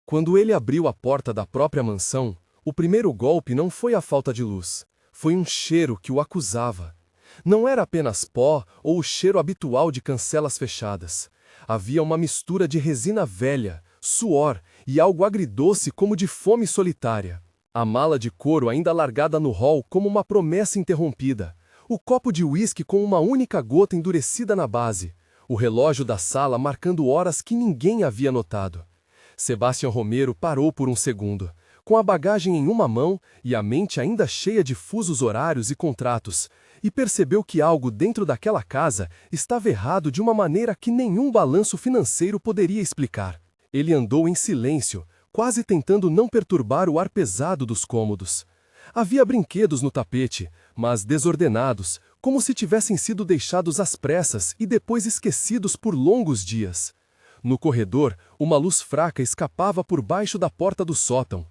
Quando ele abriu a porta da própria mansão, o primeiro golpe não foi a falta de luz, foi um cheiro que o acusava. Não era apenas pó ou o cheiro habitual de cancelas fechadas. Havia uma mistura de resina velha, suor e algo agridoce como de fome solitária. A mala de couro ainda largada no hall como uma promessa interrompida. O copo de uísque com uma única gota endurecida na base. O relógio da sala marcando horas que ninguém havia notado. Sebastião Romero parou por um segundo, com a bagagem em uma mão e a mente ainda cheia de fusos horários e contratos, e percebeu que algo dentro daquela casa estava errado de uma maneira que nenhum balanço financeiro poderia explicar. Ele andou em silêncio, quase tentando não perturbar o ar pesado dos cômodos. Havia brinquedos no tapete, mas desordenados, como se tivessem sido deixados às pressas e depois esquecidos por longos dias. No corredor, uma luz fraca escapava por baixo da porta do sótão.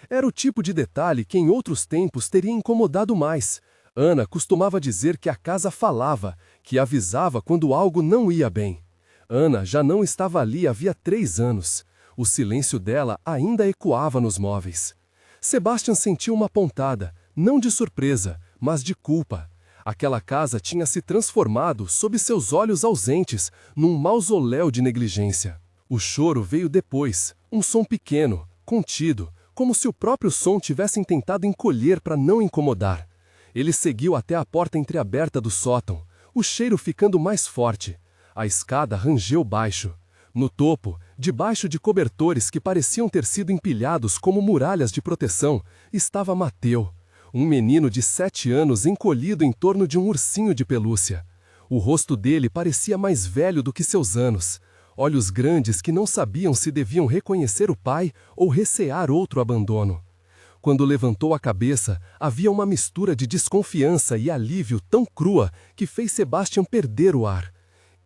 Era o tipo de detalhe que em outros tempos teria incomodado mais. Ana costumava dizer que a casa falava, que avisava quando algo não ia bem. Ana já não estava ali havia 3 anos. O silêncio dela ainda ecoava nos móveis. Sebastião sentiu uma pontada, não de surpresa, mas de culpa. Aquela casa tinha se transformado, sob seus olhos ausentes, num mausoléu de negligência. O choro veio depois, um som pequeno, contido, como se o próprio som tivesse tentado encolher para não incomodar. Ele seguiu até a porta entreaberta do sótão, o cheiro ficando mais forte. A escada rangeu baixo. No topo, debaixo de cobertores que pareciam ter sido empilhados como muralhas de proteção, estava Mateu. Um menino de 7 anos encolhido em torno de um ursinho de pelúcia. O rosto dele parecia mais velho do que seus anos. Olhos grandes que não sabiam se deviam reconhecer o pai ou recear outro abandono. Quando levantou a cabeça, havia uma mistura de desconfiança e alívio tão crua que fez Sebastião perder o ar.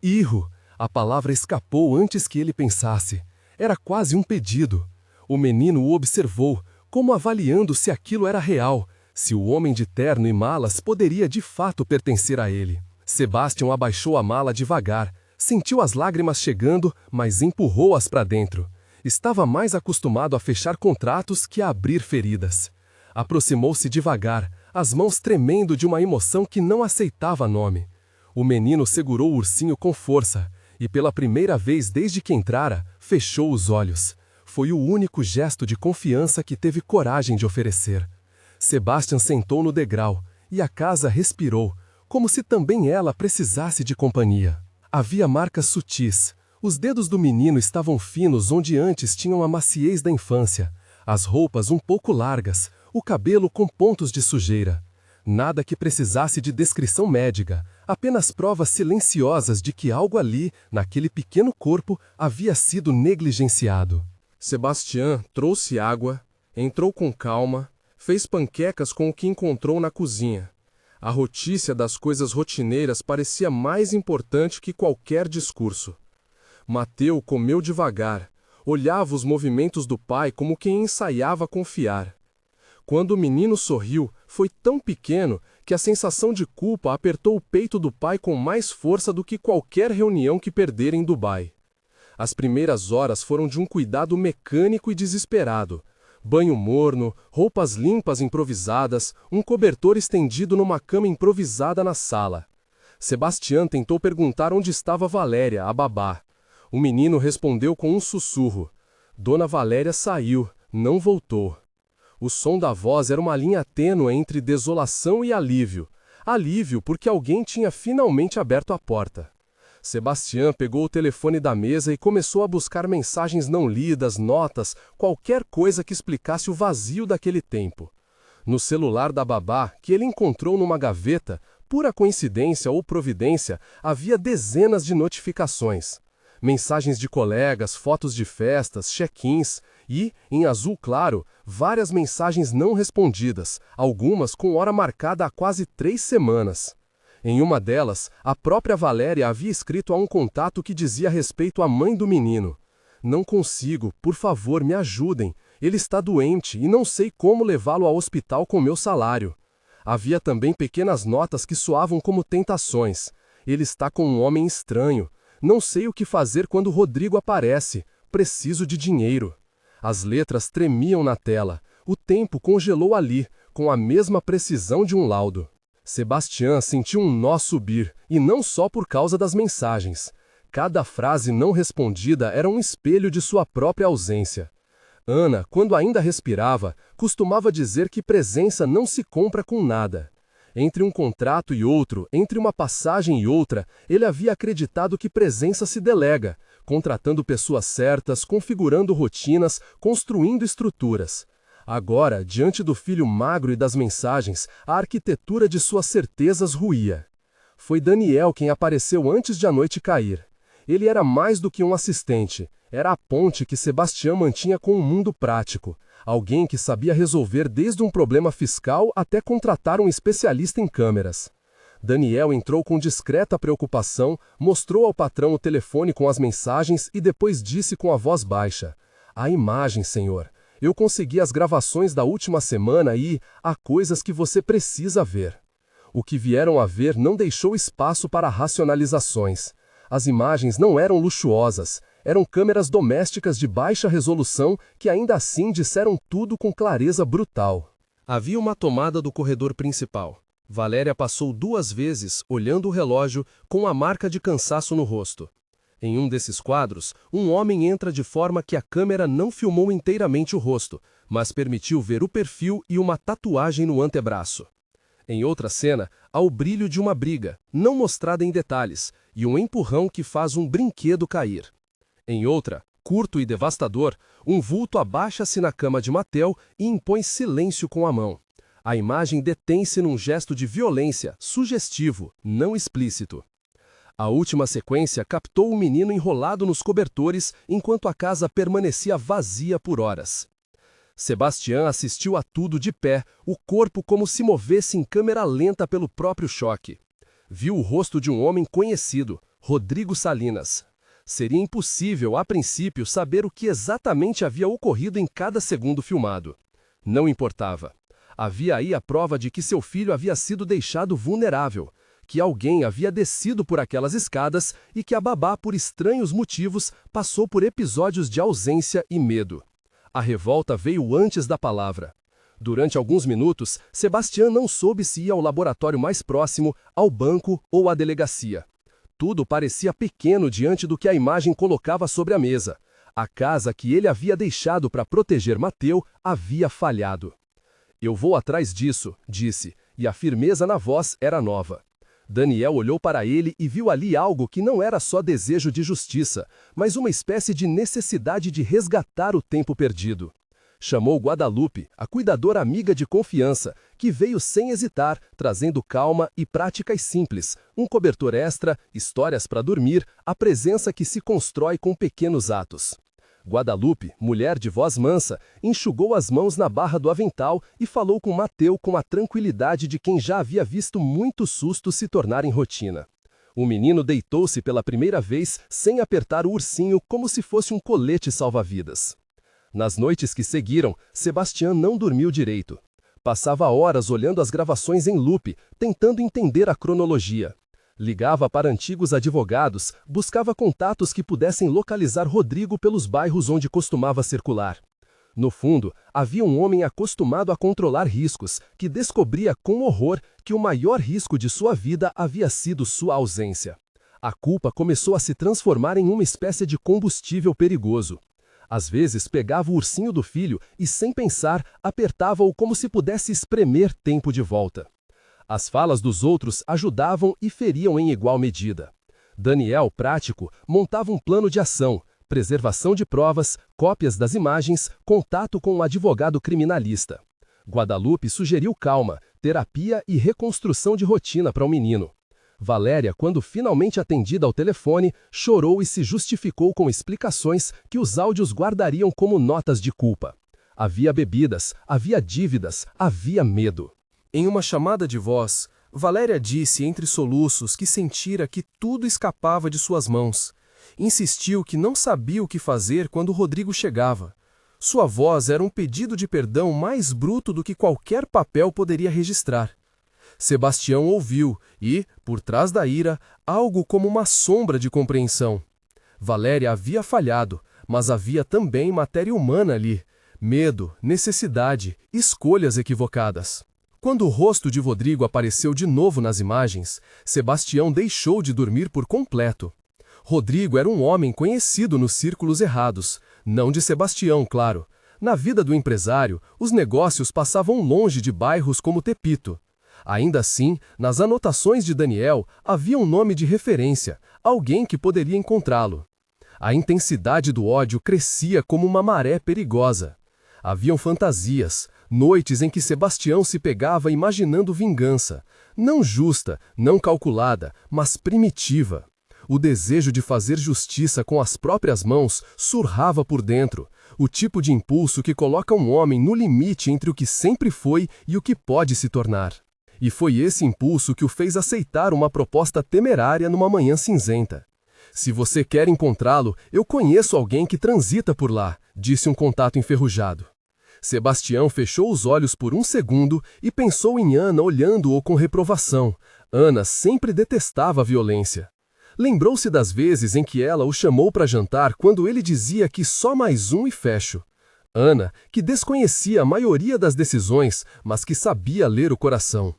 Irro! A palavra escapou antes que ele pensasse. Era quase um pedido. O menino o observou, como avaliando se aquilo era real, se o homem de terno e malas poderia de fato pertencer a ele. Sebastião abaixou a mala devagar, sentiu as lágrimas chegando, mas empurrou-as para dentro. Estava mais acostumado a fechar contratos que a abrir feridas. Aproximou-se devagar, as mãos tremendo de uma emoção que não aceitava nome. O menino segurou o ursinho com força, e pela primeira vez desde que entrara, fechou os olhos. Foi o único gesto de confiança que teve coragem de oferecer. Sebastião sentou no degrau, e a casa respirou, como se também ela precisasse de companhia. Havia marcas sutis. Os dedos do menino estavam finos onde antes tinham a maciez da infância, as roupas um pouco largas, o cabelo com pontos de sujeira. Nada que precisasse de descrição médica, apenas provas silenciosas de que algo ali, naquele pequeno corpo, havia sido negligenciado. Sebastião trouxe água, entrou com calma, fez panquecas com o que encontrou na cozinha. A rotícia das coisas rotineiras parecia mais importante que qualquer discurso. Mateu comeu devagar, olhava os movimentos do pai como quem ensaiava confiar. Quando o menino sorriu, foi tão pequeno que a sensação de culpa apertou o peito do pai com mais força do que qualquer reunião que perdera em Dubai. As primeiras horas foram de um cuidado mecânico e desesperado. Banho morno, roupas limpas improvisadas, um cobertor estendido numa cama improvisada na sala. Sebastião tentou perguntar onde estava Valéria, a babá. O menino respondeu com um sussurro. Dona Valéria saiu, não voltou. O som da voz era uma linha tênue entre desolação e alívio. Alívio porque alguém tinha finalmente aberto a porta. Sebastião pegou o telefone da mesa e começou a buscar mensagens não lidas, notas, qualquer coisa que explicasse o vazio daquele tempo. No celular da babá, que ele encontrou numa gaveta, pura coincidência ou providência, havia dezenas de notificações. Mensagens de colegas, fotos de festas, check-ins e, em azul claro, várias mensagens não respondidas, algumas com hora marcada há quase 3 semanas. Em uma delas, a própria Valéria havia escrito a um contato que dizia respeito à mãe do menino. Não consigo, por favor, me ajudem. Ele está doente e não sei como levá-lo ao hospital com meu salário. Havia também pequenas notas que soavam como tentações. Ele está com um homem estranho. Não sei o que fazer quando Rodrigo aparece. Preciso de dinheiro. As letras tremiam na tela. O tempo congelou ali, com a mesma precisão de um laudo. Sebastião sentiu um nó subir, e não só por causa das mensagens. Cada frase não respondida era um espelho de sua própria ausência. Ana, quando ainda respirava, costumava dizer que presença não se compra com nada. Entre um contrato e outro, entre uma passagem e outra, ele havia acreditado que presença se delega, contratando pessoas certas, configurando rotinas, construindo estruturas. Agora, diante do filho magro e das mensagens, a arquitetura de suas certezas ruía. Foi Daniel quem apareceu antes de a noite cair. Ele era mais do que um assistente, era a ponte que Sebastião mantinha com o mundo prático. Alguém que sabia resolver desde um problema fiscal até contratar um especialista em câmeras. Daniel entrou com discreta preocupação, mostrou ao patrão o telefone com as mensagens e depois disse com a voz baixa: "A imagem, senhor. Eu consegui as gravações da última semana e há coisas que você precisa ver." O que vieram a ver não deixou espaço para racionalizações. As imagens não eram luxuosas, eram câmeras domésticas de baixa resolução que ainda assim disseram tudo com clareza brutal. Havia uma tomada do corredor principal. Valéria passou 2 vezes, olhando o relógio, com a marca de cansaço no rosto. Em um desses quadros, um homem entra de forma que a câmera não filmou inteiramente o rosto, mas permitiu ver o perfil e uma tatuagem no antebraço. Em outra cena, há o brilho de uma briga, não mostrada em detalhes, e um empurrão que faz um brinquedo cair. Em outra, curto e devastador, um vulto abaixa-se na cama de Mateu e impõe silêncio com a mão. A imagem detém-se num gesto de violência, sugestivo, não explícito. A última sequência captou o menino enrolado nos cobertores enquanto a casa permanecia vazia por horas. Sebastião assistiu a tudo de pé, o corpo como se movesse em câmera lenta pelo próprio choque. Viu o rosto de um homem conhecido, Rodrigo Salinas. Seria impossível, a princípio, saber o que exatamente havia ocorrido em cada segundo filmado. Não importava. Havia aí a prova de que seu filho havia sido deixado vulnerável, que alguém havia descido por aquelas escadas e que a babá, por estranhos motivos, passou por episódios de ausência e medo. A revolta veio antes da palavra. Durante alguns minutos, Sebastião não soube se ia ao laboratório mais próximo, ao banco ou à delegacia. Tudo parecia pequeno diante do que a imagem colocava sobre a mesa. A casa que ele havia deixado para proteger Mateu havia falhado. "Eu vou atrás disso", disse, e a firmeza na voz era nova. Daniel olhou para ele e viu ali algo que não era só desejo de justiça, mas uma espécie de necessidade de resgatar o tempo perdido. Chamou Guadalupe, a cuidadora amiga de confiança, que veio sem hesitar, trazendo calma e práticas simples, um cobertor extra, histórias para dormir, a presença que se constrói com pequenos atos. Guadalupe, mulher de voz mansa, enxugou as mãos na barra do avental e falou com Mateu com a tranquilidade de quem já havia visto muitos sustos se tornarem rotina. O menino deitou-se pela primeira vez sem apertar o ursinho como se fosse um colete salva-vidas. Nas noites que seguiram, Sebastião não dormiu direito. Passava horas olhando as gravações em loop, tentando entender a cronologia. Ligava para antigos advogados, buscava contatos que pudessem localizar Rodrigo pelos bairros onde costumava circular. No fundo, havia um homem acostumado a controlar riscos, que descobria com horror que o maior risco de sua vida havia sido sua ausência. A culpa começou a se transformar em uma espécie de combustível perigoso. Às vezes pegava o ursinho do filho e, sem pensar, apertava-o como se pudesse espremer tempo de volta. As falas dos outros ajudavam e feriam em igual medida. Daniel, prático, montava um plano de ação, preservação de provas, cópias das imagens, contato com um advogado criminalista. Guadalupe sugeriu calma, terapia e reconstrução de rotina para o menino. Valéria, quando finalmente atendida ao telefone, chorou e se justificou com explicações que os áudios guardariam como notas de culpa. Havia bebidas, havia dívidas, havia medo. Em uma chamada de voz, Valéria disse entre soluços que sentira que tudo escapava de suas mãos. Insistiu que não sabia o que fazer quando Rodrigo chegava. Sua voz era um pedido de perdão mais bruto do que qualquer papel poderia registrar. Sebastião ouviu e, por trás da ira, algo como uma sombra de compreensão. Valéria havia falhado, mas havia também matéria humana ali. Medo, necessidade, escolhas equivocadas. Quando o rosto de Rodrigo apareceu de novo nas imagens, Sebastião deixou de dormir por completo. Rodrigo era um homem conhecido nos círculos errados, não de Sebastião, claro. Na vida do empresário, os negócios passavam longe de bairros como Tepito. Ainda assim, nas anotações de Daniel, havia um nome de referência, alguém que poderia encontrá-lo. A intensidade do ódio crescia como uma maré perigosa. Haviam fantasias, noites em que Sebastião se pegava imaginando vingança, não justa, não calculada, mas primitiva. O desejo de fazer justiça com as próprias mãos surrava por dentro, o tipo de impulso que coloca um homem no limite entre o que sempre foi e o que pode se tornar. E foi esse impulso que o fez aceitar uma proposta temerária numa manhã cinzenta. Se você quer encontrá-lo, eu conheço alguém que transita por lá, disse um contato enferrujado. Sebastião fechou os olhos por um segundo e pensou em Ana olhando-o com reprovação. Ana sempre detestava a violência. Lembrou-se das vezes em que ela o chamou para jantar quando ele dizia que só mais um e fecho. Ana, que desconhecia a maioria das decisões, mas que sabia ler o coração.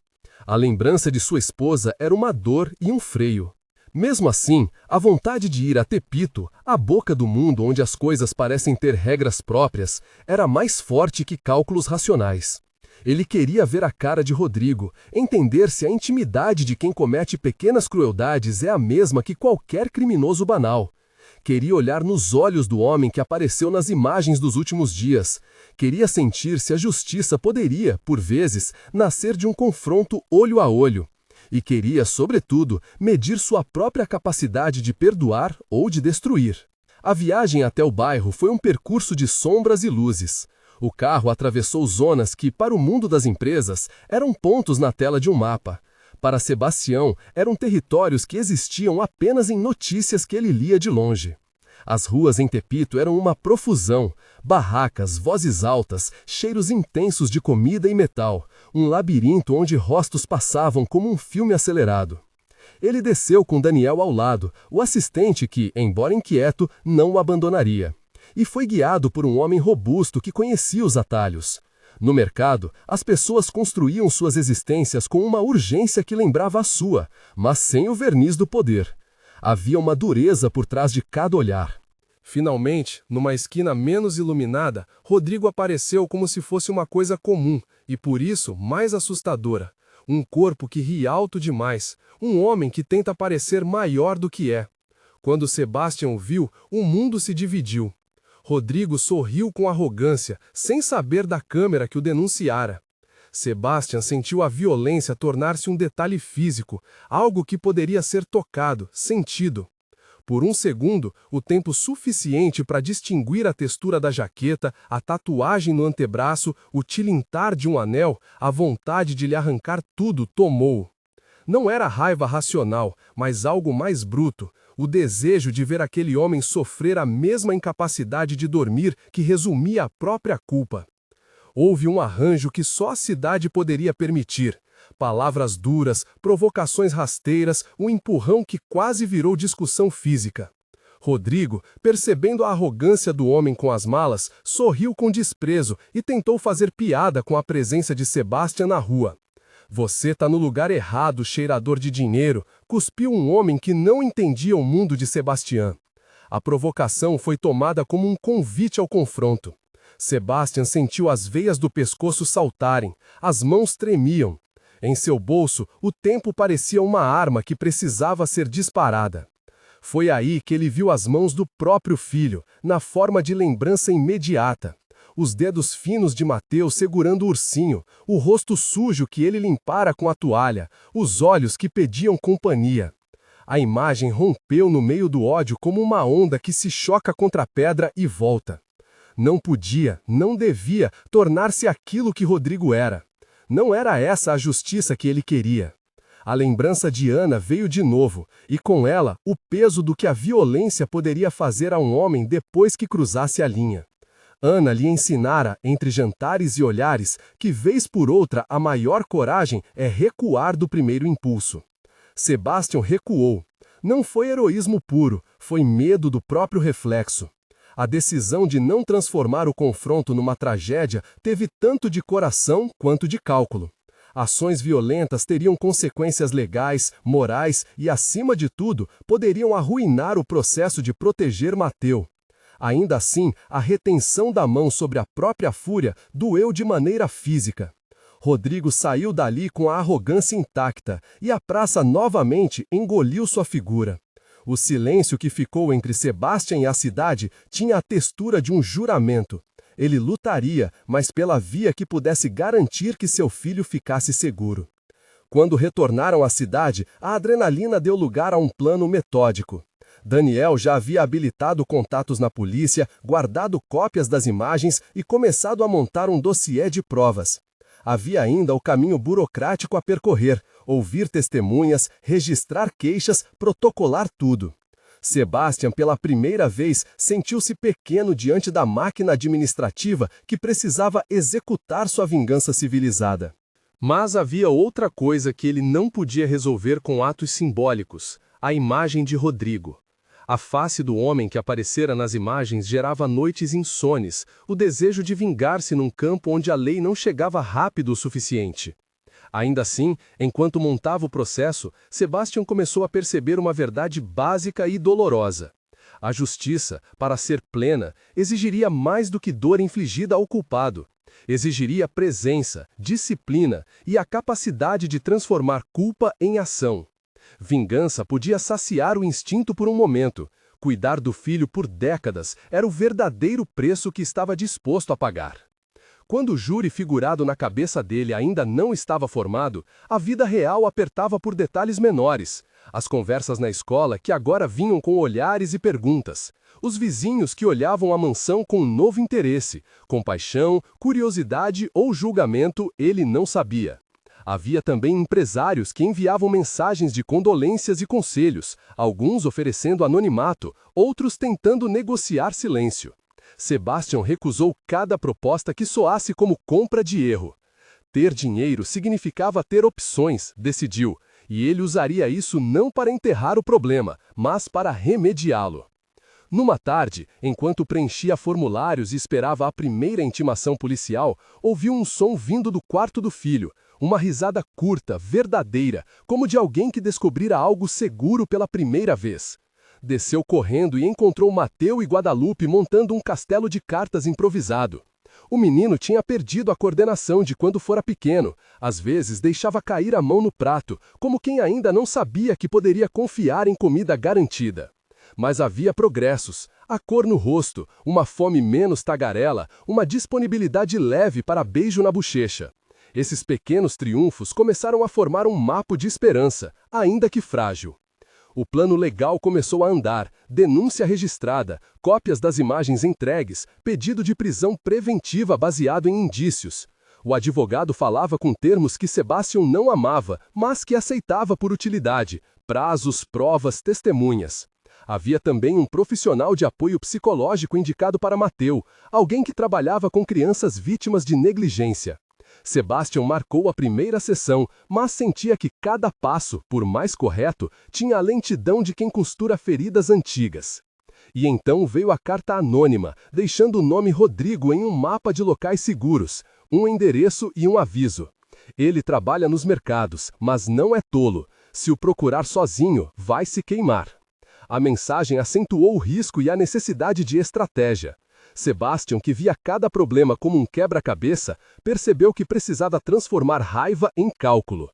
A lembrança de sua esposa era uma dor e um freio. Mesmo assim, a vontade de ir a Tepito, a boca do mundo onde as coisas parecem ter regras próprias, era mais forte que cálculos racionais. Ele queria ver a cara de Rodrigo, entender se a intimidade de quem comete pequenas crueldades é a mesma que qualquer criminoso banal. Queria olhar nos olhos do homem que apareceu nas imagens dos últimos dias. Queria sentir se a justiça poderia, por vezes, nascer de um confronto olho a olho. E queria, sobretudo, medir sua própria capacidade de perdoar ou de destruir. A viagem até o bairro foi um percurso de sombras e luzes. O carro atravessou zonas que, para o mundo das empresas, eram pontos na tela de um mapa. Para Sebastião, eram territórios que existiam apenas em notícias que ele lia de longe. As ruas em Tepito eram uma profusão, barracas, vozes altas, cheiros intensos de comida e metal, um labirinto onde rostos passavam como um filme acelerado. Ele desceu com Daniel ao lado, o assistente que, embora inquieto, não o abandonaria. E foi guiado por um homem robusto que conhecia os atalhos. No mercado, as pessoas construíam suas existências com uma urgência que lembrava a sua, mas sem o verniz do poder. Havia uma dureza por trás de cada olhar. Finalmente, numa esquina menos iluminada, Rodrigo apareceu como se fosse uma coisa comum, e por isso mais assustadora. Um corpo que ri alto demais, um homem que tenta parecer maior do que é. Quando Sebastian o viu, o mundo se dividiu. Rodrigo sorriu com arrogância, sem saber da câmera que o denunciara. Sebastian sentiu a violência tornar-se um detalhe físico, algo que poderia ser tocado, sentido. Por um segundo, o tempo suficiente para distinguir a textura da jaqueta, a tatuagem no antebraço, o tilintar de um anel, a vontade de lhe arrancar tudo tomou-o. Não era raiva racional, mas algo mais bruto, o desejo de ver aquele homem sofrer a mesma incapacidade de dormir que resumia a própria culpa. Houve um arranjo que só a cidade poderia permitir. Palavras duras, provocações rasteiras, um empurrão que quase virou discussão física. Rodrigo, percebendo a arrogância do homem com as malas, sorriu com desprezo e tentou fazer piada com a presença de Sebastian na rua. Você tá no lugar errado, cheirador de dinheiro, cuspiu um homem que não entendia o mundo de Sebastian. A provocação foi tomada como um convite ao confronto. Sebastian sentiu as veias do pescoço saltarem, as mãos tremiam. Em seu bolso, o tempo parecia uma arma que precisava ser disparada. Foi aí que ele viu as mãos do próprio filho, na forma de lembrança imediata. Os dedos finos de Mateus segurando o ursinho, o rosto sujo que ele limpara com a toalha, os olhos que pediam companhia. A imagem rompeu no meio do ódio como uma onda que se choca contra a pedra e volta. Não podia, não devia tornar-se aquilo que Rodrigo era. Não era essa a justiça que ele queria. A lembrança de Ana veio de novo, e com ela o peso do que a violência poderia fazer a um homem depois que cruzasse a linha. Ana lhe ensinara, entre jantares e olhares, que vez por outra a maior coragem é recuar do primeiro impulso. Sebastian recuou. Não foi heroísmo puro, foi medo do próprio reflexo. A decisão de não transformar o confronto numa tragédia teve tanto de coração quanto de cálculo. Ações violentas teriam consequências legais, morais e, acima de tudo, poderiam arruinar o processo de proteger Mateu. Ainda assim, a retenção da mão sobre a própria fúria doeu de maneira física. Rodrigo saiu dali com a arrogância intacta e a praça novamente engoliu sua figura. O silêncio que ficou entre Sebastian e a cidade tinha a textura de um juramento. Ele lutaria, mas pela via que pudesse garantir que seu filho ficasse seguro. Quando retornaram à cidade, a adrenalina deu lugar a um plano metódico. Daniel já havia habilitado contatos na polícia, guardado cópias das imagens e começado a montar um dossiê de provas. Havia ainda o caminho burocrático a percorrer, ouvir testemunhas, registrar queixas, protocolar tudo. Sebastian, pela primeira vez, sentiu-se pequeno diante da máquina administrativa que precisava executar sua vingança civilizada. Mas havia outra coisa que ele não podia resolver com atos simbólicos: a imagem de Rodrigo. A face do homem que aparecera nas imagens gerava noites insones, o desejo de vingar-se num campo onde a lei não chegava rápido o suficiente. Ainda assim, enquanto montava o processo, Sebastian começou a perceber uma verdade básica e dolorosa. A justiça, para ser plena, exigiria mais do que dor infligida ao culpado. Exigiria presença, disciplina e a capacidade de transformar culpa em ação. Vingança podia saciar o instinto por um momento. Cuidar do filho por décadas era o verdadeiro preço que estava disposto a pagar. Quando o júri figurado na cabeça dele ainda não estava formado, a vida real apertava por detalhes menores. As conversas na escola que agora vinham com olhares e perguntas. Os vizinhos que olhavam a mansão com um novo interesse, compaixão, curiosidade ou julgamento, ele não sabia. Havia também empresários que enviavam mensagens de condolências e conselhos, alguns oferecendo anonimato, outros tentando negociar silêncio. Sebastian recusou cada proposta que soasse como compra de erro. Ter dinheiro significava ter opções, decidiu, e ele usaria isso não para enterrar o problema, mas para remediá-lo. Numa tarde, enquanto preenchia formulários e esperava a primeira intimação policial, ouviu um som vindo do quarto do filho, uma risada curta, verdadeira, como de alguém que descobrira algo seguro pela primeira vez. Desceu correndo e encontrou Mateu e Guadalupe montando um castelo de cartas improvisado. O menino tinha perdido a coordenação de quando fora pequeno. Às vezes deixava cair a mão no prato, como quem ainda não sabia que poderia confiar em comida garantida. Mas havia progressos, a cor no rosto, uma fome menos tagarela, uma disponibilidade leve para beijo na bochecha. Esses pequenos triunfos começaram a formar um mapa de esperança, ainda que frágil. O plano legal começou a andar, denúncia registrada, cópias das imagens entregues, pedido de prisão preventiva baseado em indícios. O advogado falava com termos que Sebastian não amava, mas que aceitava por utilidade: prazos, provas, testemunhas. Havia também um profissional de apoio psicológico indicado para Mateu, alguém que trabalhava com crianças vítimas de negligência. Sebastian marcou a primeira sessão, mas sentia que cada passo, por mais correto, tinha a lentidão de quem costura feridas antigas. E então veio a carta anônima, deixando o nome Rodrigo em um mapa de locais seguros, um endereço e um aviso. Ele trabalha nos mercados, mas não é tolo. Se o procurar sozinho, vai se queimar. A mensagem acentuou o risco e a necessidade de estratégia. Sebastian, que via cada problema como um quebra-cabeça, percebeu que precisava transformar raiva em cálculo.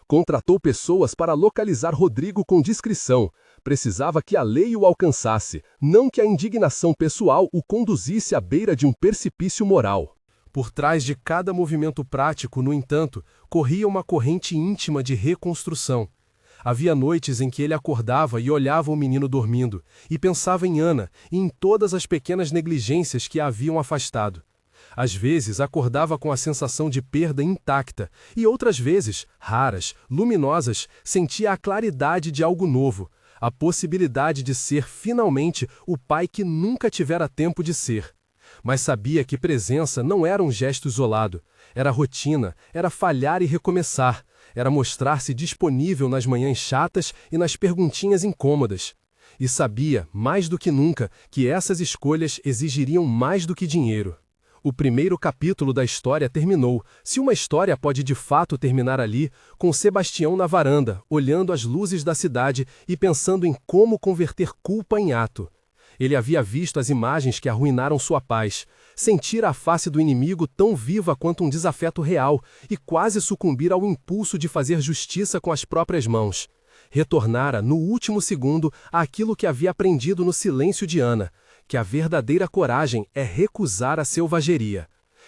Contratou pessoas para localizar Rodrigo com discrição. Precisava que a lei o alcançasse, não que a indignação pessoal o conduzisse à beira de um precipício moral. Por trás de cada movimento prático, no entanto, corria uma corrente íntima de reconstrução. Havia noites em que ele acordava e olhava o menino dormindo, e pensava em Ana e em todas as pequenas negligências que a haviam afastado. Às vezes acordava com a sensação de perda intacta, e outras vezes, raras, luminosas, sentia a claridade de algo novo, a possibilidade de ser finalmente o pai que nunca tivera tempo de ser. Mas sabia que presença não era um gesto isolado, era rotina, era falhar e recomeçar. Era mostrar-se disponível nas manhãs chatas e nas perguntinhas incômodas. e sabia, mais do que nunca, que essas escolhas exigiriam mais do que dinheiro. O primeiro capítulo da história terminou, se uma história pode de fato terminar ali, com Sebastião na varanda, olhando as luzes da cidade e pensando em como converter culpa em ato. Ele havia visto as imagens que arruinaram sua paz, sentir a face do inimigo tão viva quanto um desafeto real e quase sucumbir ao impulso de fazer justiça com as próprias mãos. Retornara, no último segundo, àquilo que havia aprendido no silêncio de Ana, que a verdadeira coragem é recusar a selvageria.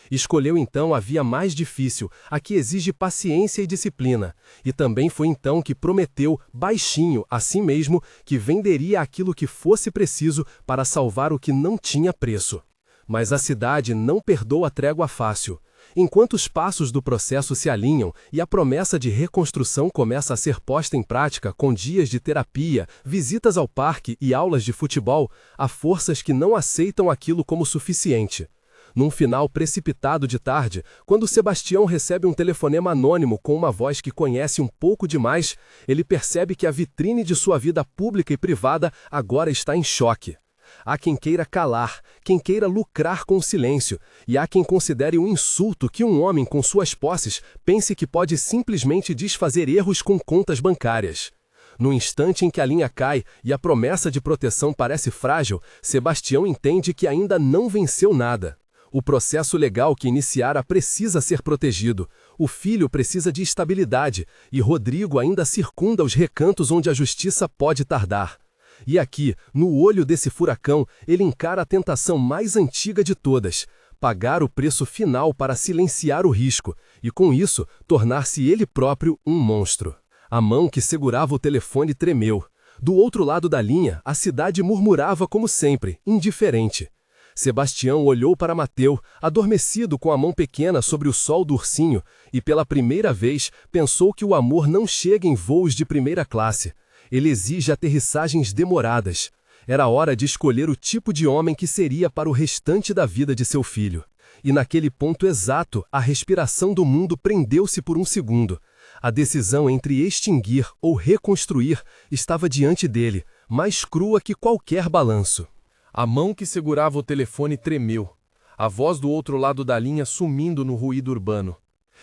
Escolheu então a via mais difícil, a que exige paciência e disciplina, e também foi então que prometeu, baixinho, a si mesmo, que venderia aquilo que fosse preciso para salvar o que não tinha preço. Mas a cidade não perdoa trégua fácil. Enquanto os passos do processo se alinham e a promessa de reconstrução começa a ser posta em prática com dias de terapia, visitas ao parque e aulas de futebol, há forças que não aceitam aquilo como suficiente. Num final precipitado de tarde, quando Sebastião recebe um telefonema anônimo com uma voz que conhece um pouco demais, ele percebe que a vitrine de sua vida pública e privada agora está em choque. Há quem queira calar, quem queira lucrar com o silêncio, e há quem considere um insulto que um homem com suas posses pense que pode simplesmente desfazer erros com contas bancárias. No instante em que a linha cai e a promessa de proteção parece frágil, Sebastião entende que ainda não venceu nada. O processo legal que iniciara precisa ser protegido, o filho precisa de estabilidade, e Rodrigo ainda circunda os recantos onde a justiça pode tardar. E aqui, no olho desse furacão, ele encara a tentação mais antiga de todas, pagar o preço final para silenciar o risco, e com isso, tornar-se ele próprio um monstro. A mão que segurava o telefone tremeu. Do outro lado da linha, a cidade murmurava como sempre, indiferente. Sebastião olhou para Mateu, adormecido com a mão pequena sobre o sol do ursinho, e pela primeira vez pensou que o amor não chega em voos de primeira classe. Ele exige aterrissagens demoradas. Era hora de escolher o tipo de homem que seria para o restante da vida de seu filho. E naquele ponto exato, a respiração do mundo prendeu-se por um segundo. A decisão entre extinguir ou reconstruir estava diante dele, mais crua que qualquer balanço. A mão que segurava o telefone tremeu, a voz do outro lado da linha sumindo no ruído urbano.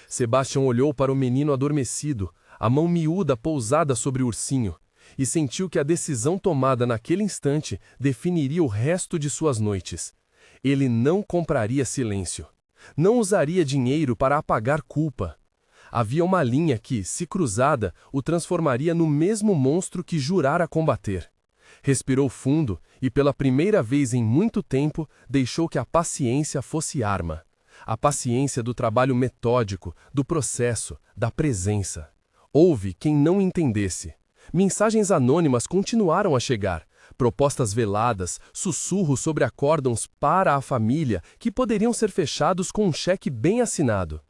Sebastião olhou para o menino adormecido, a mão miúda pousada sobre o ursinho, e sentiu que a decisão tomada naquele instante definiria o resto de suas noites. Ele não compraria silêncio. Não usaria dinheiro para apagar culpa. Havia uma linha que, se cruzada, o transformaria no mesmo monstro que jurara combater. Respirou fundo e, pela primeira vez em muito tempo, deixou que a paciência fosse arma. A paciência do trabalho metódico, do processo, da presença. Houve quem não entendesse. Mensagens anônimas continuaram a chegar, propostas veladas, sussurros sobre acórdãos para a família que poderiam ser fechados com um cheque bem assinado.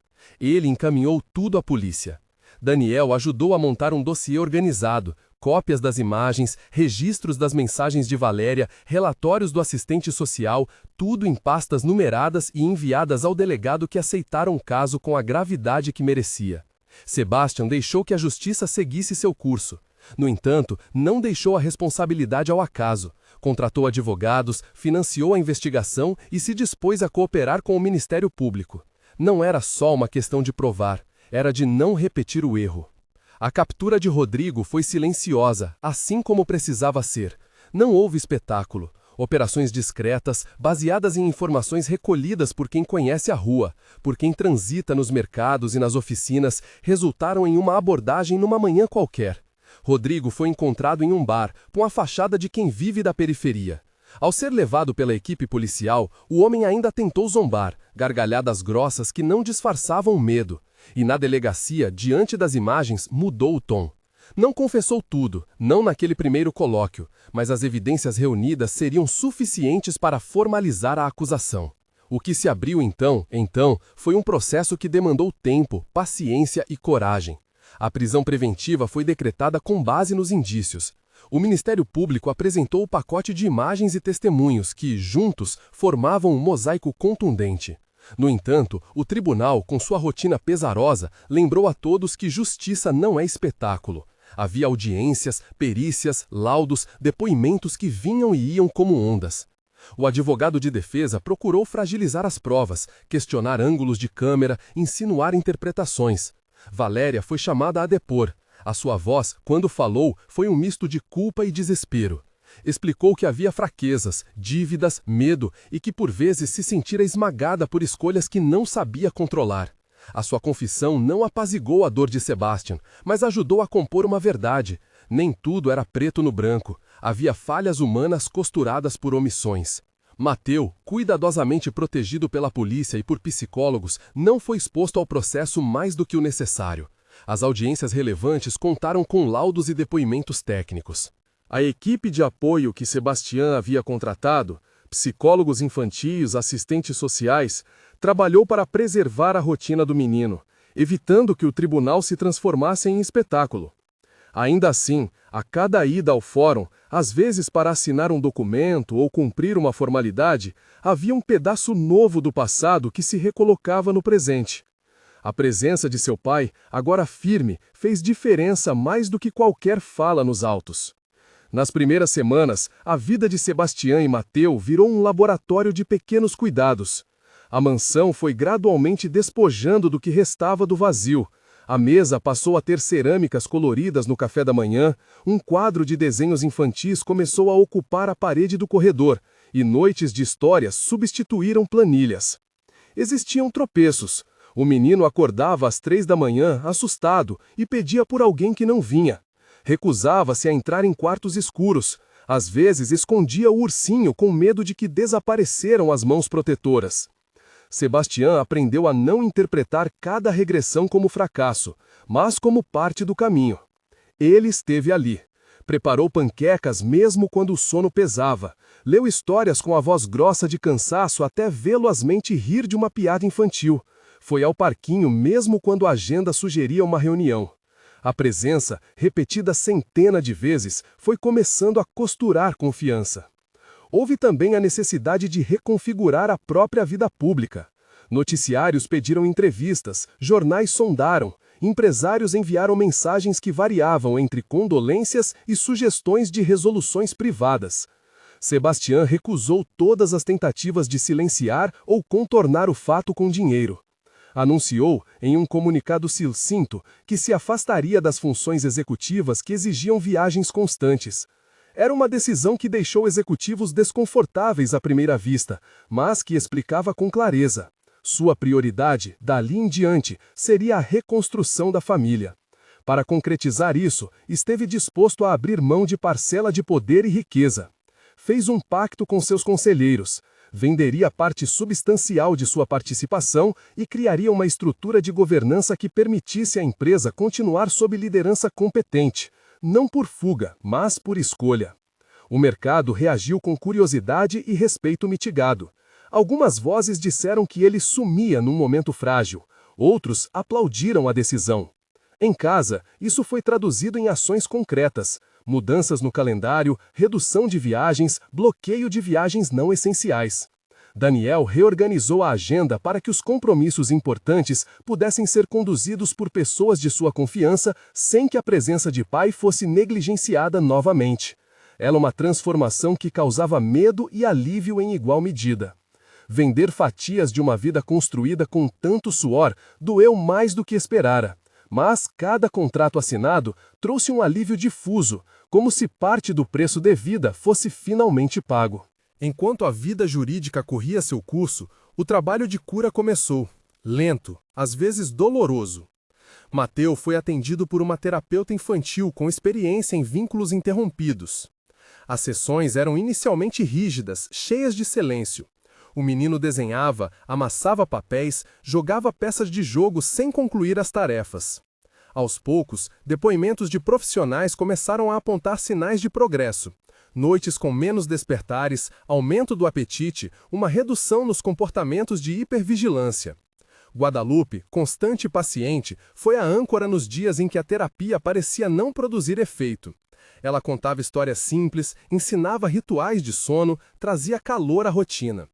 Ele encaminhou tudo à polícia. Daniel ajudou a montar um dossiê organizado, cópias das imagens, registros das mensagens de Valéria, relatórios do assistente social, tudo em pastas numeradas e enviadas ao delegado que aceitaram o caso com a gravidade que merecia. Sebastião deixou que a justiça seguisse seu curso. No entanto, não deixou a responsabilidade ao acaso. Contratou advogados, financiou a investigação e se dispôs a cooperar com o Ministério Público. Não era só uma questão de provar, era de não repetir o erro. A captura de Rodrigo foi silenciosa, assim como precisava ser. Não houve espetáculo. Operações discretas, baseadas em informações recolhidas por quem conhece a rua, por quem transita nos mercados e nas oficinas, resultaram em uma abordagem numa manhã qualquer. Rodrigo foi encontrado em um bar, com a fachada de quem vive da periferia. Ao ser levado pela equipe policial, o homem ainda tentou zombar, gargalhadas grossas que não disfarçavam o medo. E na delegacia, diante das imagens, mudou o tom. Não confessou tudo, não naquele primeiro colóquio, mas as evidências reunidas seriam suficientes para formalizar a acusação. O que se abriu então, foi um processo que demandou tempo, paciência e coragem. A prisão preventiva foi decretada com base nos indícios. O Ministério Público apresentou o pacote de imagens e testemunhos que, juntos, formavam um mosaico contundente. No entanto, o tribunal, com sua rotina pesarosa, lembrou a todos que justiça não é espetáculo. Havia audiências, perícias, laudos, depoimentos que vinham e iam como ondas. O advogado de defesa procurou fragilizar as provas, questionar ângulos de câmera, insinuar interpretações. Valéria foi chamada a depor. A sua voz, quando falou, foi um misto de culpa e desespero. Explicou que havia fraquezas, dívidas, medo e que por vezes se sentira esmagada por escolhas que não sabia controlar. A sua confissão não apaziguou a dor de Sebastian, mas ajudou a compor uma verdade. Nem tudo era preto no branco. Havia falhas humanas costuradas por omissões. Mateu, cuidadosamente protegido pela polícia e por psicólogos, não foi exposto ao processo mais do que o necessário. As audiências relevantes contaram com laudos e depoimentos técnicos. A equipe de apoio que Sebastian havia contratado, psicólogos infantis, assistentes sociais, trabalhou para preservar a rotina do menino, evitando que o tribunal se transformasse em espetáculo. Ainda assim, a cada ida ao fórum, às vezes para assinar um documento ou cumprir uma formalidade, havia um pedaço novo do passado que se recolocava no presente. A presença de seu pai, agora firme, fez diferença mais do que qualquer fala nos autos. Nas primeiras semanas, a vida de Sebastian e Mateu virou um laboratório de pequenos cuidados. A mansão foi gradualmente despojando do que restava do vazio. A mesa passou a ter cerâmicas coloridas no café da manhã, um quadro de desenhos infantis começou a ocupar a parede do corredor, e noites de histórias substituíram planilhas. Existiam tropeços. O menino acordava às 3 da manhã, assustado, e pedia por alguém que não vinha. Recusava-se a entrar em quartos escuros. Às vezes escondia o ursinho com medo de que desapareceram as mãos protetoras. Sebastian aprendeu a não interpretar cada regressão como fracasso, mas como parte do caminho. Ele esteve ali. Preparou panquecas mesmo quando o sono pesava. Leu histórias com a voz grossa de cansaço até velozmente rir de uma piada infantil. Foi ao parquinho mesmo quando a agenda sugeria uma reunião. A presença, repetida centenas de vezes, foi começando a costurar confiança. Houve também a necessidade de reconfigurar a própria vida pública. Noticiários pediram entrevistas, jornais sondaram, empresários enviaram mensagens que variavam entre condolências e sugestões de resoluções privadas. Sebastian recusou todas as tentativas de silenciar ou contornar o fato com dinheiro. Anunciou, em um comunicado sucinto, que se afastaria das funções executivas que exigiam viagens constantes. Era uma decisão que deixou executivos desconfortáveis à primeira vista, mas que explicava com clareza. Sua prioridade, dali em diante, seria a reconstrução da família. Para concretizar isso, esteve disposto a abrir mão de parcela de poder e riqueza. Fez um pacto com seus conselheiros. Venderia parte substancial de sua participação e criaria uma estrutura de governança que permitisse à empresa continuar sob liderança competente, não por fuga, mas por escolha. O mercado reagiu com curiosidade e respeito mitigado. Algumas vozes disseram que ele sumia num momento frágil, outros aplaudiram a decisão. Em casa, isso foi traduzido em ações concretas. Mudanças no calendário, redução de viagens, bloqueio de viagens não essenciais. Daniel reorganizou a agenda para que os compromissos importantes pudessem ser conduzidos por pessoas de sua confiança sem que a presença de pai fosse negligenciada novamente. Era uma transformação que causava medo e alívio em igual medida. Vender fatias de uma vida construída com tanto suor doeu mais do que esperara. Mas cada contrato assinado trouxe um alívio difuso, como se parte do preço devida fosse finalmente pago. Enquanto a vida jurídica corria seu curso, o trabalho de cura começou. Lento, às vezes doloroso. Mateu foi atendido por uma terapeuta infantil com experiência em vínculos interrompidos. As sessões eram inicialmente rígidas, cheias de silêncio. O menino desenhava, amassava papéis, jogava peças de jogo sem concluir as tarefas. Aos poucos, depoimentos de profissionais começaram a apontar sinais de progresso. Noites com menos despertares, aumento do apetite, uma redução nos comportamentos de hipervigilância. Guadalupe, constante e paciente, foi a âncora nos dias em que a terapia parecia não produzir efeito. Ela contava histórias simples, ensinava rituais de sono, trazia calor à rotina.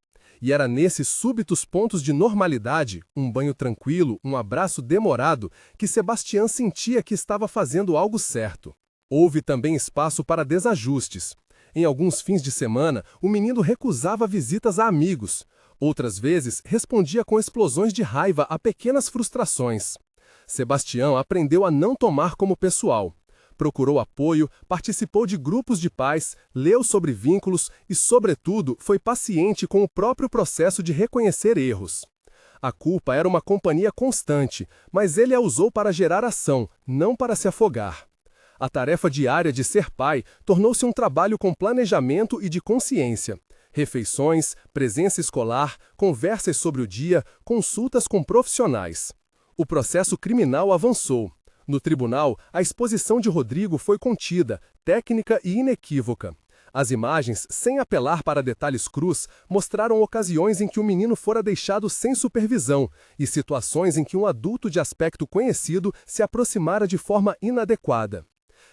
E era nesses súbitos pontos de normalidade, um banho tranquilo, um abraço demorado, que Sebastião sentia que estava fazendo algo certo. Houve também espaço para desajustes. Em alguns fins de semana, o menino recusava visitas a amigos. Outras vezes, respondia com explosões de raiva a pequenas frustrações. Sebastião aprendeu a não tomar como pessoal. Procurou apoio, participou de grupos de pais, leu sobre vínculos e, sobretudo, foi paciente com o próprio processo de reconhecer erros. A culpa era uma companhia constante, mas ele a usou para gerar ação, não para se afogar. A tarefa diária de ser pai tornou-se um trabalho com planejamento e de consciência. Refeições, presença escolar, conversas sobre o dia, consultas com profissionais. O processo criminal avançou. No tribunal, a exposição de Rodrigo foi contida, técnica e inequívoca. As imagens, sem apelar para detalhes crus, mostraram ocasiões em que o menino fora deixado sem supervisão e situações em que um adulto de aspecto conhecido se aproximara de forma inadequada.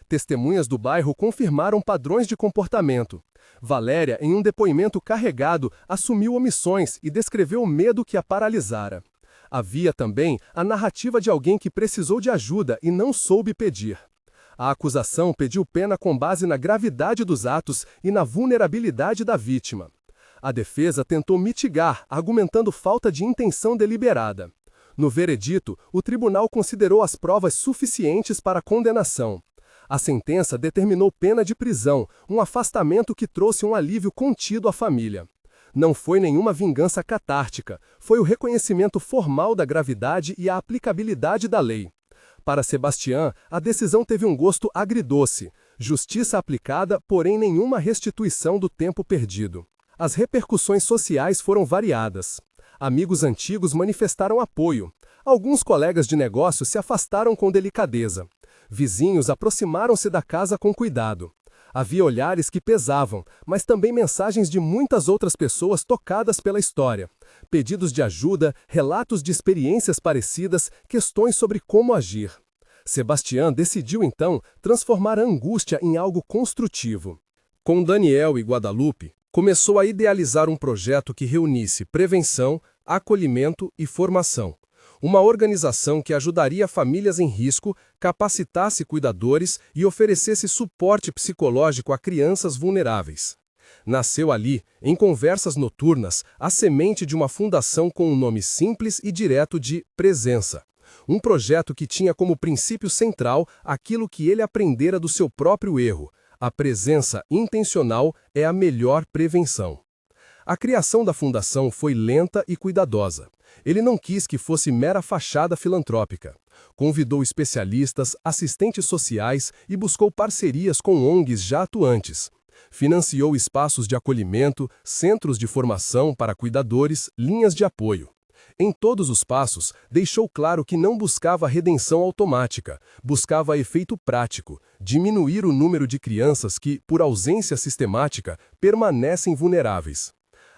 Testemunhas do bairro confirmaram padrões de comportamento. Valéria, em um depoimento carregado, assumiu omissões e descreveu o medo que a paralisara. Havia também a narrativa de alguém que precisou de ajuda e não soube pedir. A acusação pediu pena com base na gravidade dos atos e na vulnerabilidade da vítima. A defesa tentou mitigar, argumentando falta de intenção deliberada. No veredito, o tribunal considerou as provas suficientes para a condenação. A sentença determinou pena de prisão, um afastamento que trouxe um alívio contido à família. Não foi nenhuma vingança catártica, foi o reconhecimento formal da gravidade e a aplicabilidade da lei. Para Sebastião, a decisão teve um gosto agridoce, justiça aplicada, porém nenhuma restituição do tempo perdido. As repercussões sociais foram variadas. Amigos antigos manifestaram apoio. Alguns colegas de negócio se afastaram com delicadeza. Vizinhos aproximaram-se da casa com cuidado. Havia olhares que pesavam, mas também mensagens de muitas outras pessoas tocadas pela história. Pedidos de ajuda, relatos de experiências parecidas, questões sobre como agir. Sebastião decidiu, então, transformar a angústia em algo construtivo. Com Daniel e Guadalupe, começou a idealizar um projeto que reunisse prevenção, acolhimento e formação. Uma organização que ajudaria famílias em risco, capacitasse cuidadores e oferecesse suporte psicológico a crianças vulneráveis. Nasceu ali, em conversas noturnas, a semente de uma fundação com um nome simples e direto de Presença. Um projeto que tinha como princípio central aquilo que ele aprendera do seu próprio erro. A presença intencional é a melhor prevenção. A criação da fundação foi lenta e cuidadosa. Ele não quis que fosse mera fachada filantrópica. Convidou especialistas, assistentes sociais e buscou parcerias com ONGs já atuantes. Financiou espaços de acolhimento, centros de formação para cuidadores, linhas de apoio. Em todos os passos, deixou claro que não buscava redenção automática, buscava efeito prático, diminuir o número de crianças que, por ausência sistemática, permanecem vulneráveis.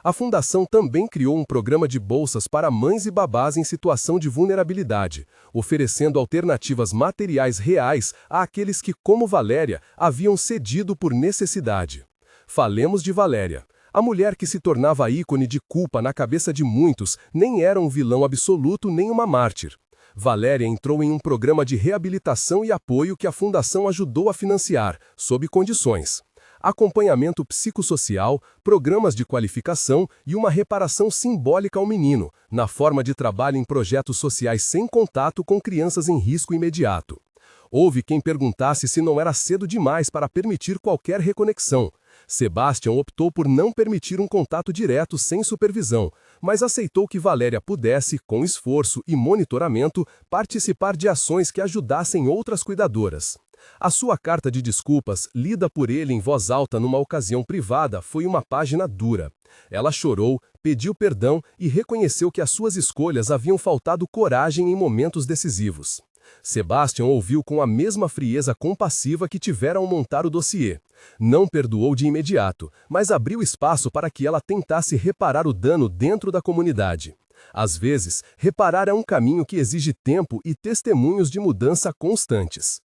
A Fundação também criou um programa de bolsas para mães e babás em situação de vulnerabilidade, oferecendo alternativas materiais reais àqueles que, como Valéria, haviam cedido por necessidade. Falemos de Valéria. A mulher que se tornava ícone de culpa na cabeça de muitos nem era um vilão absoluto nem uma mártir. Valéria entrou em um programa de reabilitação e apoio que a Fundação ajudou a financiar, sob condições. Acompanhamento psicossocial, programas de qualificação e uma reparação simbólica ao menino, na forma de trabalho em projetos sociais sem contato com crianças em risco imediato. Houve quem perguntasse se não era cedo demais para permitir qualquer reconexão. Sebastião optou por não permitir um contato direto sem supervisão, mas aceitou que Valéria pudesse, com esforço e monitoramento, participar de ações que ajudassem outras cuidadoras. A sua carta de desculpas, lida por ele em voz alta numa ocasião privada, foi uma página dura. Ela chorou, pediu perdão e reconheceu que as suas escolhas haviam faltado coragem em momentos decisivos. Sebastião ouviu com a mesma frieza compassiva que tivera ao montar o dossiê. Não perdoou de imediato, mas abriu espaço para que ela tentasse reparar o dano dentro da comunidade. Às vezes, reparar é um caminho que exige tempo e testemunhos de mudança constantes.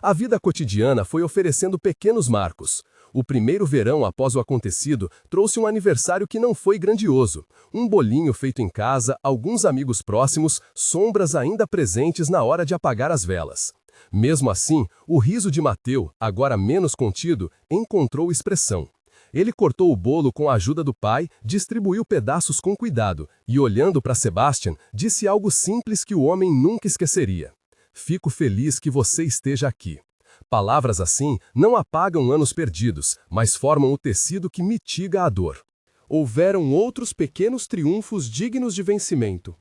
A vida cotidiana foi oferecendo pequenos marcos. O primeiro verão após o acontecido trouxe um aniversário que não foi grandioso. Um bolinho feito em casa, alguns amigos próximos, sombras ainda presentes na hora de apagar as velas. Mesmo assim, o riso de Mateu, agora menos contido, encontrou expressão. Ele cortou o bolo com a ajuda do pai, distribuiu pedaços com cuidado e, olhando para Sebastian, disse algo simples que o homem nunca esqueceria. Fico feliz que você esteja aqui. Palavras assim não apagam anos perdidos, mas formam o tecido que mitiga a dor. Houveram outros pequenos triunfos dignos de vencimento.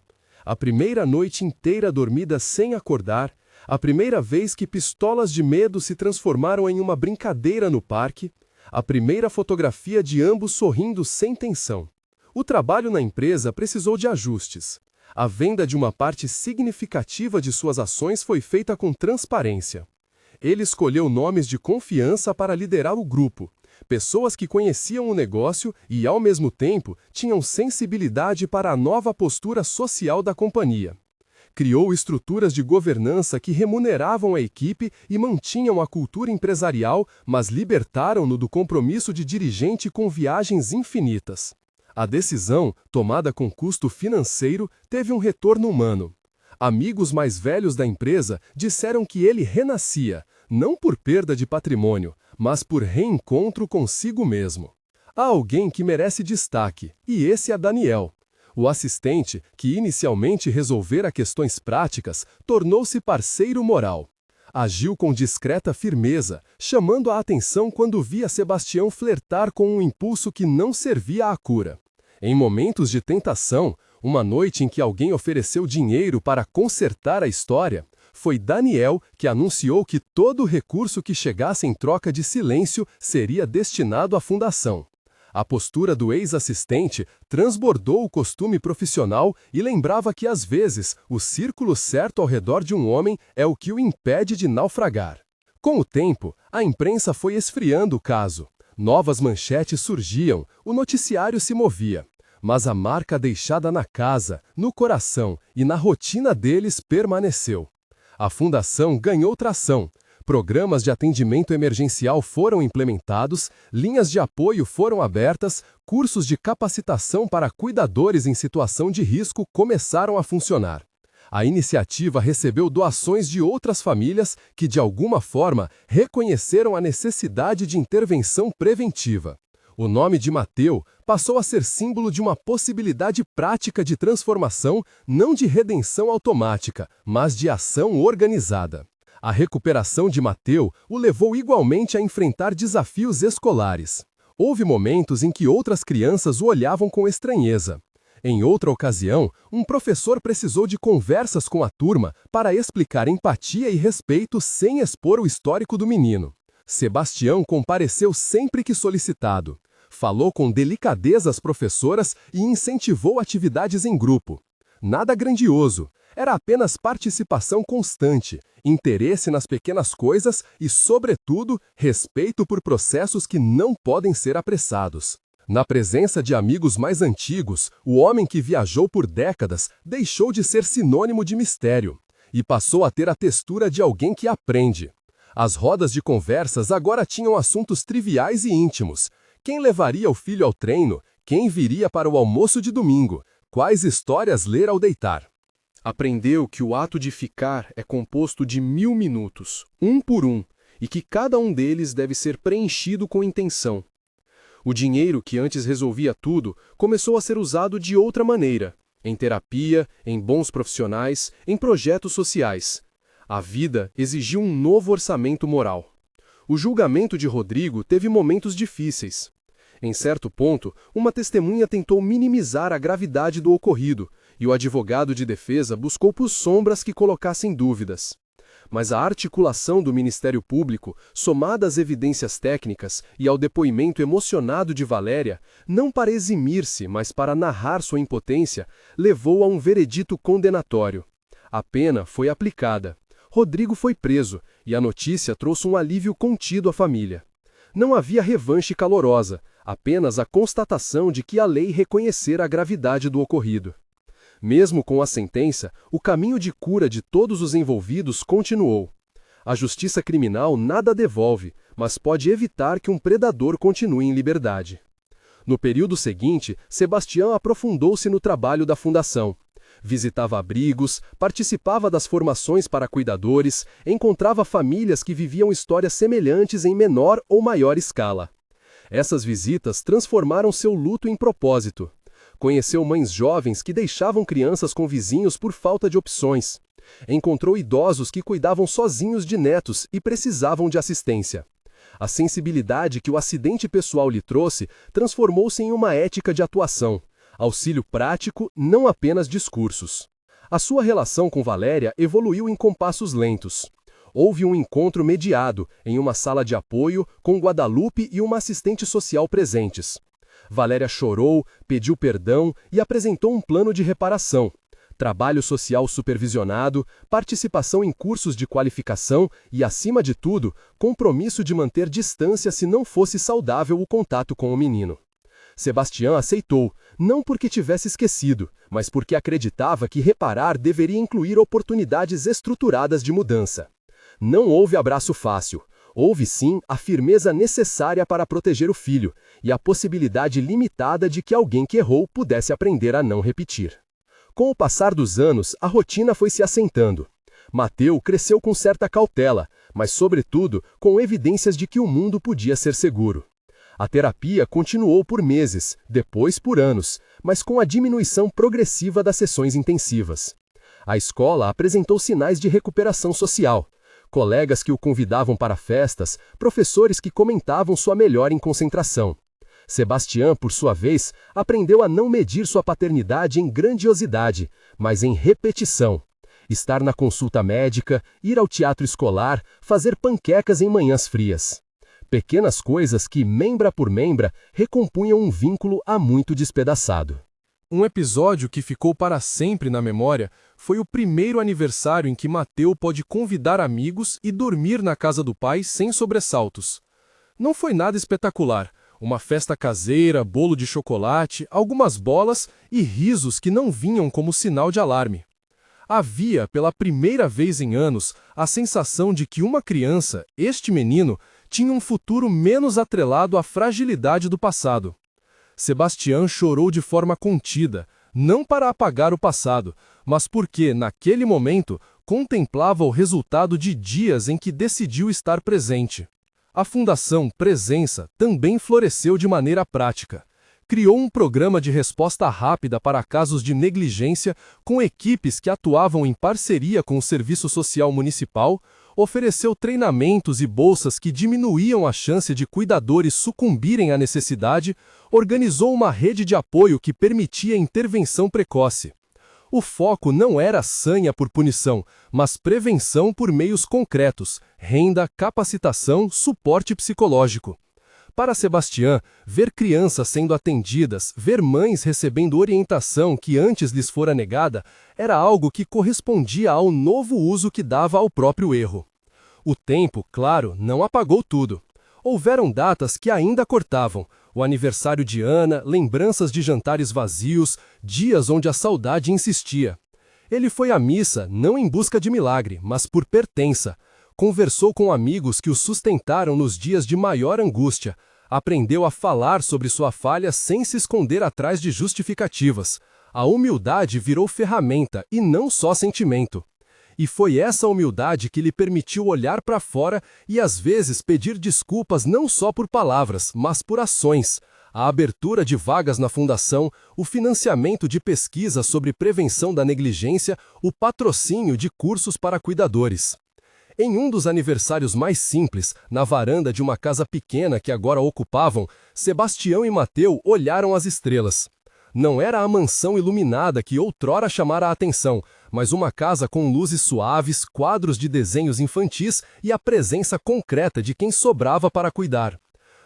A primeira noite inteira dormida sem acordar, a primeira vez que pistolas de medo se transformaram em uma brincadeira no parque, a primeira fotografia de ambos sorrindo sem tensão. O trabalho na empresa precisou de ajustes. A venda de uma parte significativa de suas ações foi feita com transparência. Ele escolheu nomes de confiança para liderar o grupo, pessoas que conheciam o negócio e, ao mesmo tempo, tinham sensibilidade para a nova postura social da companhia. Criou estruturas de governança que remuneravam a equipe e mantinham a cultura empresarial, mas libertaram-no do compromisso de dirigente com viagens infinitas. A decisão, tomada com custo financeiro, teve um retorno humano. Amigos mais velhos da empresa disseram que ele renascia, não por perda de patrimônio, mas por reencontro consigo mesmo. Há alguém que merece destaque, e esse é Daniel. O assistente, que inicialmente resolvera questões práticas, tornou-se parceiro moral. Agiu com discreta firmeza, chamando a atenção quando via Sebastião flertar com um impulso que não servia à cura. Em momentos de tentação, uma noite em que alguém ofereceu dinheiro para consertar a história, foi Daniel que anunciou que todo o recurso que chegasse em troca de silêncio seria destinado à fundação. A postura do ex-assistente transbordou o costume profissional e lembrava que, às vezes, o círculo certo ao redor de um homem é o que o impede de naufragar. Com o tempo, a imprensa foi esfriando o caso. Novas manchetes surgiam, o noticiário se movia. Mas a marca deixada na casa, no coração e na rotina deles permaneceu. A fundação ganhou tração. Programas de atendimento emergencial foram implementados, linhas de apoio foram abertas, cursos de capacitação para cuidadores em situação de risco começaram a funcionar. A iniciativa recebeu doações de outras famílias que, de alguma forma, reconheceram a necessidade de intervenção preventiva. O nome de Mateu passou a ser símbolo de uma possibilidade prática de transformação, não de redenção automática, mas de ação organizada. A recuperação de Mateu o levou igualmente a enfrentar desafios escolares. Houve momentos em que outras crianças o olhavam com estranheza. Em outra ocasião, um professor precisou de conversas com a turma para explicar empatia e respeito sem expor o histórico do menino. Sebastião compareceu sempre que solicitado. Falou com delicadeza às professoras e incentivou atividades em grupo. Nada grandioso, era apenas participação constante, interesse nas pequenas coisas e, sobretudo, respeito por processos que não podem ser apressados. Na presença de amigos mais antigos, o homem que viajou por décadas deixou de ser sinônimo de mistério e passou a ter a textura de alguém que aprende. As rodas de conversas agora tinham assuntos triviais e íntimos. Quem levaria o filho ao treino? Quem viria para o almoço de domingo? Quais histórias ler ao deitar? Aprendeu que o ato de ficar é composto de 1000 minutos, um por um, e que cada um deles deve ser preenchido com intenção. O dinheiro que antes resolvia tudo começou a ser usado de outra maneira, em terapia, em bons profissionais, em projetos sociais. A vida exigiu um novo orçamento moral. O julgamento de Rodrigo teve momentos difíceis. Em certo ponto, uma testemunha tentou minimizar a gravidade do ocorrido, e o advogado de defesa buscou por sombras que colocassem dúvidas. Mas a articulação do Ministério Público, somada às evidências técnicas e ao depoimento emocionado de Valéria, não para eximir-se, mas para narrar sua impotência, levou a um veredito condenatório. A pena foi aplicada. Rodrigo foi preso, e a notícia trouxe um alívio contido à família. Não havia revanche calorosa, apenas a constatação de que a lei reconhecera a gravidade do ocorrido. Mesmo com a sentença, o caminho de cura de todos os envolvidos continuou. A justiça criminal nada devolve, mas pode evitar que um predador continue em liberdade. No período seguinte, Sebastião aprofundou-se no trabalho da fundação. Visitava abrigos, participava das formações para cuidadores, encontrava famílias que viviam histórias semelhantes em menor ou maior escala. Essas visitas transformaram seu luto em propósito. Conheceu mães jovens que deixavam crianças com vizinhos por falta de opções. Encontrou idosos que cuidavam sozinhos de netos e precisavam de assistência. A sensibilidade que o acidente pessoal lhe trouxe transformou-se em uma ética de atuação. Auxílio prático, não apenas discursos. A sua relação com Valéria evoluiu em compassos lentos. Houve um encontro mediado, em uma sala de apoio, com Guadalupe e uma assistente social presentes. Valéria chorou, pediu perdão e apresentou um plano de reparação. Trabalho social supervisionado, participação em cursos de qualificação e, acima de tudo, compromisso de manter distância se não fosse saudável o contato com o menino. Sebastião aceitou, não porque tivesse esquecido, mas porque acreditava que reparar deveria incluir oportunidades estruturadas de mudança. Não houve abraço fácil. Houve sim a firmeza necessária para proteger o filho e a possibilidade limitada de que alguém que errou pudesse aprender a não repetir. Com o passar dos anos, a rotina foi se assentando. Mateu cresceu com certa cautela, mas sobretudo com evidências de que o mundo podia ser seguro. A terapia continuou por meses, depois por anos, mas com a diminuição progressiva das sessões intensivas. A escola apresentou sinais de recuperação social. Colegas que o convidavam para festas, professores que comentavam sua melhora em concentração. Sebastião, por sua vez, aprendeu a não medir sua paternidade em grandiosidade, mas em repetição. Estar na consulta médica, ir ao teatro escolar, fazer panquecas em manhãs frias. Pequenas coisas que, membra por membra, recompunham um vínculo há muito despedaçado. Um episódio que ficou para sempre na memória foi o primeiro aniversário em que Mateu pôde convidar amigos e dormir na casa do pai sem sobressaltos. Não foi nada espetacular, uma festa caseira, bolo de chocolate, algumas bolas e risos que não vinham como sinal de alarme. Havia, pela primeira vez em anos, a sensação de que uma criança, este menino, tinha um futuro menos atrelado à fragilidade do passado. Sebastião chorou de forma contida, não para apagar o passado, mas porque, naquele momento, contemplava o resultado de dias em que decidiu estar presente. A Fundação Presença também floresceu de maneira prática. Criou um programa de resposta rápida para casos de negligência com equipes que atuavam em parceria com o Serviço Social Municipal, ofereceu treinamentos e bolsas que diminuíam a chance de cuidadores sucumbirem à necessidade, organizou uma rede de apoio que permitia intervenção precoce. O foco não era sanha por punição, mas prevenção por meios concretos, renda, capacitação, suporte psicológico. Para Sebastião, ver crianças sendo atendidas, ver mães recebendo orientação que antes lhes fora negada, era algo que correspondia ao novo uso que dava ao próprio erro. O tempo, claro, não apagou tudo. Houveram datas que ainda cortavam, o aniversário de Ana, lembranças de jantares vazios, dias onde a saudade insistia. Ele foi à missa, não em busca de milagre, mas por pertença. Conversou com amigos que o sustentaram nos dias de maior angústia. Aprendeu a falar sobre sua falha sem se esconder atrás de justificativas. A humildade virou ferramenta e não só sentimento. E foi essa humildade que lhe permitiu olhar para fora e às vezes pedir desculpas não só por palavras, mas por ações. A abertura de vagas na fundação, o financiamento de pesquisa sobre prevenção da negligência, o patrocínio de cursos para cuidadores. Em um dos aniversários mais simples, na varanda de uma casa pequena que agora ocupavam, Sebastião e Mateu olharam as estrelas. Não era a mansão iluminada que outrora chamara a atenção, mas uma casa com luzes suaves, quadros de desenhos infantis e a presença concreta de quem sobrava para cuidar.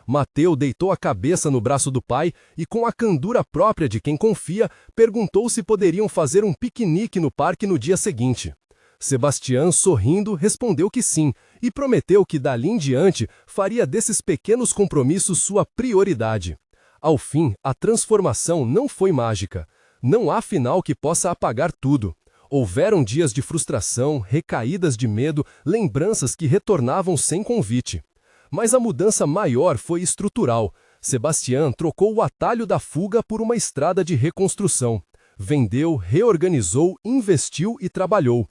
Mateu deitou a cabeça no braço do pai e, com a candura própria de quem confia, perguntou se poderiam fazer um piquenique no parque no dia seguinte. Sebastião, sorrindo, respondeu que sim, e prometeu que dali em diante faria desses pequenos compromissos sua prioridade. Ao fim, a transformação não foi mágica. Não há final que possa apagar tudo. Houveram dias de frustração, recaídas de medo, lembranças que retornavam sem convite. Mas a mudança maior foi estrutural. Sebastião trocou o atalho da fuga por uma estrada de reconstrução. Vendeu, reorganizou, investiu e trabalhou.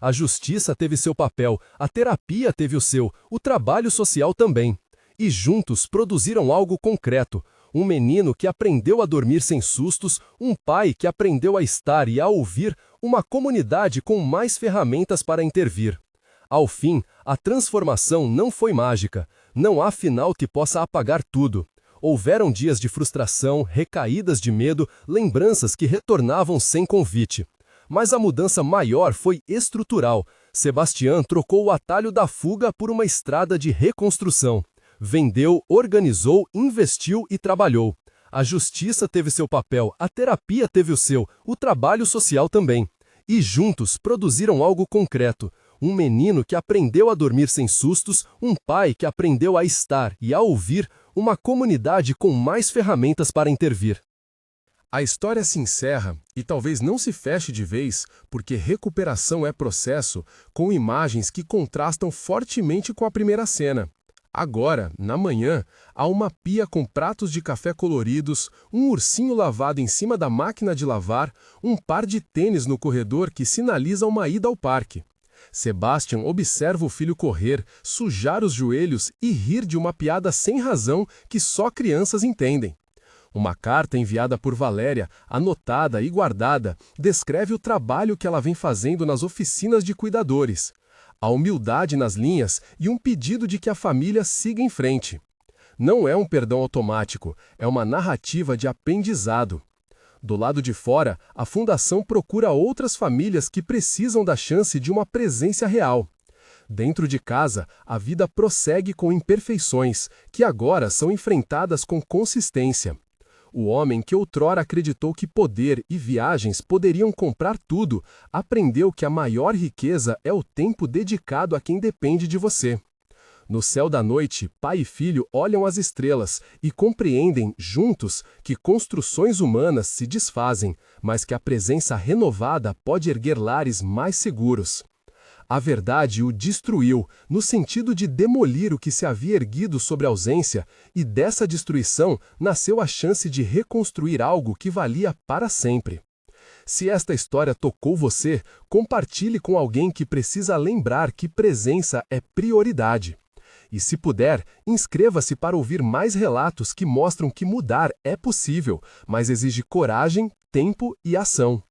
A justiça teve seu papel, a terapia teve o seu, o trabalho social também. E juntos produziram algo concreto. Um menino que aprendeu a dormir sem sustos, um pai que aprendeu a estar e a ouvir, uma comunidade com mais ferramentas para intervir. Ao fim, a transformação não foi mágica. Não há final que possa apagar tudo. Houveram dias de frustração, recaídas de medo, lembranças que retornavam sem convite. Mas a mudança maior foi estrutural. Sebastião trocou o atalho da fuga por uma estrada de reconstrução. Vendeu, organizou, investiu e trabalhou. A justiça teve seu papel, a terapia teve o seu, o trabalho social também. E juntos produziram algo concreto. Um menino que aprendeu a dormir sem sustos, um pai que aprendeu a estar e a ouvir, uma comunidade com mais ferramentas para intervir. A história se encerra, e talvez não se feche de vez, porque recuperação é processo, com imagens que contrastam fortemente com a primeira cena. Agora, na manhã, há uma pia com pratos de café coloridos, um ursinho lavado em cima da máquina de lavar, um par de tênis no corredor que sinaliza uma ida ao parque. Sebastian observa o filho correr, sujar os joelhos e rir de uma piada sem razão que só crianças entendem. Uma carta enviada por Valéria, anotada e guardada, descreve o trabalho que ela vem fazendo nas oficinas de cuidadores. A humildade nas linhas e um pedido de que a família siga em frente. Não é um perdão automático, é uma narrativa de aprendizado. Do lado de fora, a Fundação procura outras famílias que precisam da chance de uma presença real. Dentro de casa, a vida prossegue com imperfeições, que agora são enfrentadas com consistência. O homem que outrora acreditou que poder e viagens poderiam comprar tudo, aprendeu que a maior riqueza é o tempo dedicado a quem depende de você. No céu da noite, pai e filho olham as estrelas e compreendem, juntos, que construções humanas se desfazem, mas que a presença renovada pode erguer lares mais seguros. A verdade o destruiu, no sentido de demolir o que se havia erguido sobre a ausência, e dessa destruição nasceu a chance de reconstruir algo que valia para sempre. Se esta história tocou você, compartilhe com alguém que precisa lembrar que presença é prioridade. E se puder, inscreva-se para ouvir mais relatos que mostram que mudar é possível, mas exige coragem, tempo e ação.